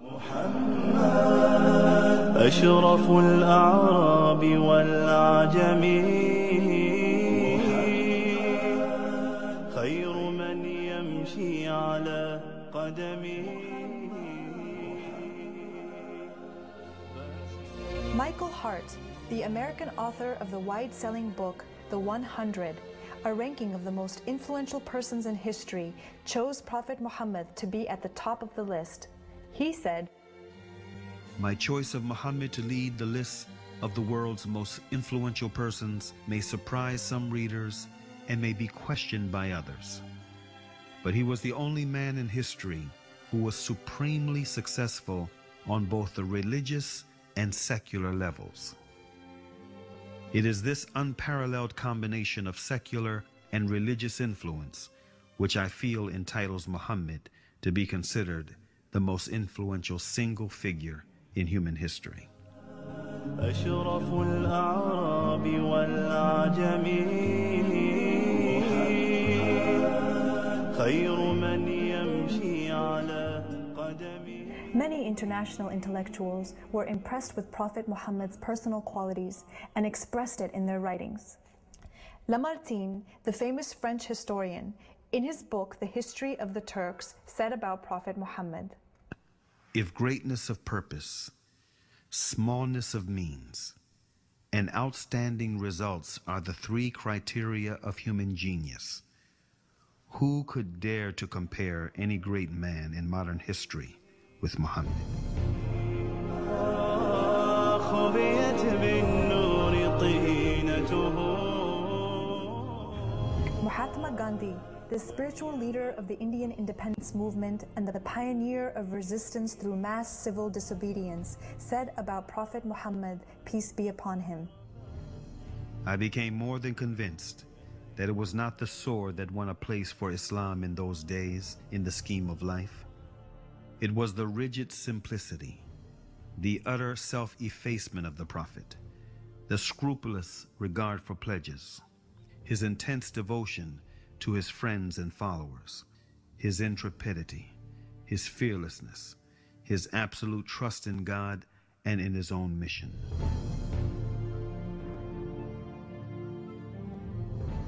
محمد أشرف الأعراب والعجم خير من يمشي على قدمه. Michael Hart, the American author of the wide-selling book, The 100, a ranking of the most influential persons in history, chose Prophet Muhammad to be at the top of the list. He said, "My choice of Muhammad to lead the list of the world's most influential persons may surprise some readers and may be questioned by others. But he was the only man in history who was supremely successful on both the religious and secular levels. It is this unparalleled combination of secular and religious influence which I feel entitles Muhammad to be considered the most influential single figure in human history." أشرف الأعراب والعجم خير من يمشي على قدمه. Many international intellectuals were impressed with Prophet Muhammad's personal qualities and expressed it in their writings. Lamartine, the famous French historian, in his book The History of the Turks, said about Prophet Muhammad, "If greatness of purpose, smallness of means, and outstanding results are the three criteria of human genius, who could dare to compare any great man in modern history with Muhammad?" Mahatma Gandhi, the spiritual leader of the Indian independence movement and the pioneer of resistance through mass civil disobedience, said about Prophet Muhammad, peace be upon him, "I became more than convinced that it was not the sword that won a place for Islam in those days in the scheme of life. It was the rigid simplicity, the utter self-effacement of the Prophet, the scrupulous regard for pledges, his intense devotion to his friends and followers, his intrepidity, his fearlessness, his absolute trust in God and in his own mission."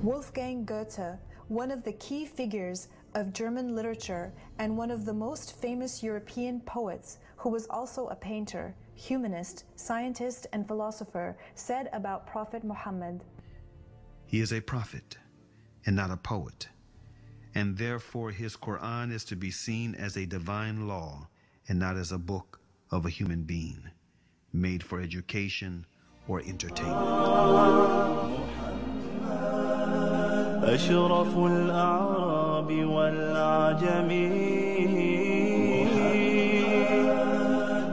Wolfgang Goethe, one of the key figures of German literature and one of the most famous European poets, who was also a painter, humanist, scientist, and philosopher, said about Prophet Muhammad, "He is a prophet and not a poet, and therefore his Quran is to be seen as a divine law and not as a book of a human being, made for education or entertainment." أشرف الأعراب والعجم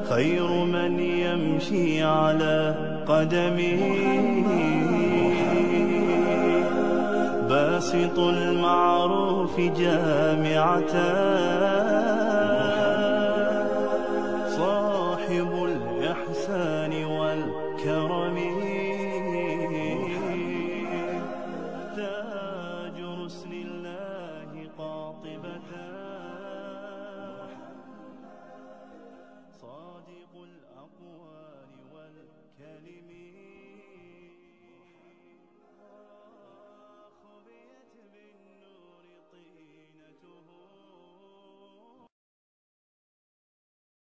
خير من يمشي على قدمه باسط المعروف جامعة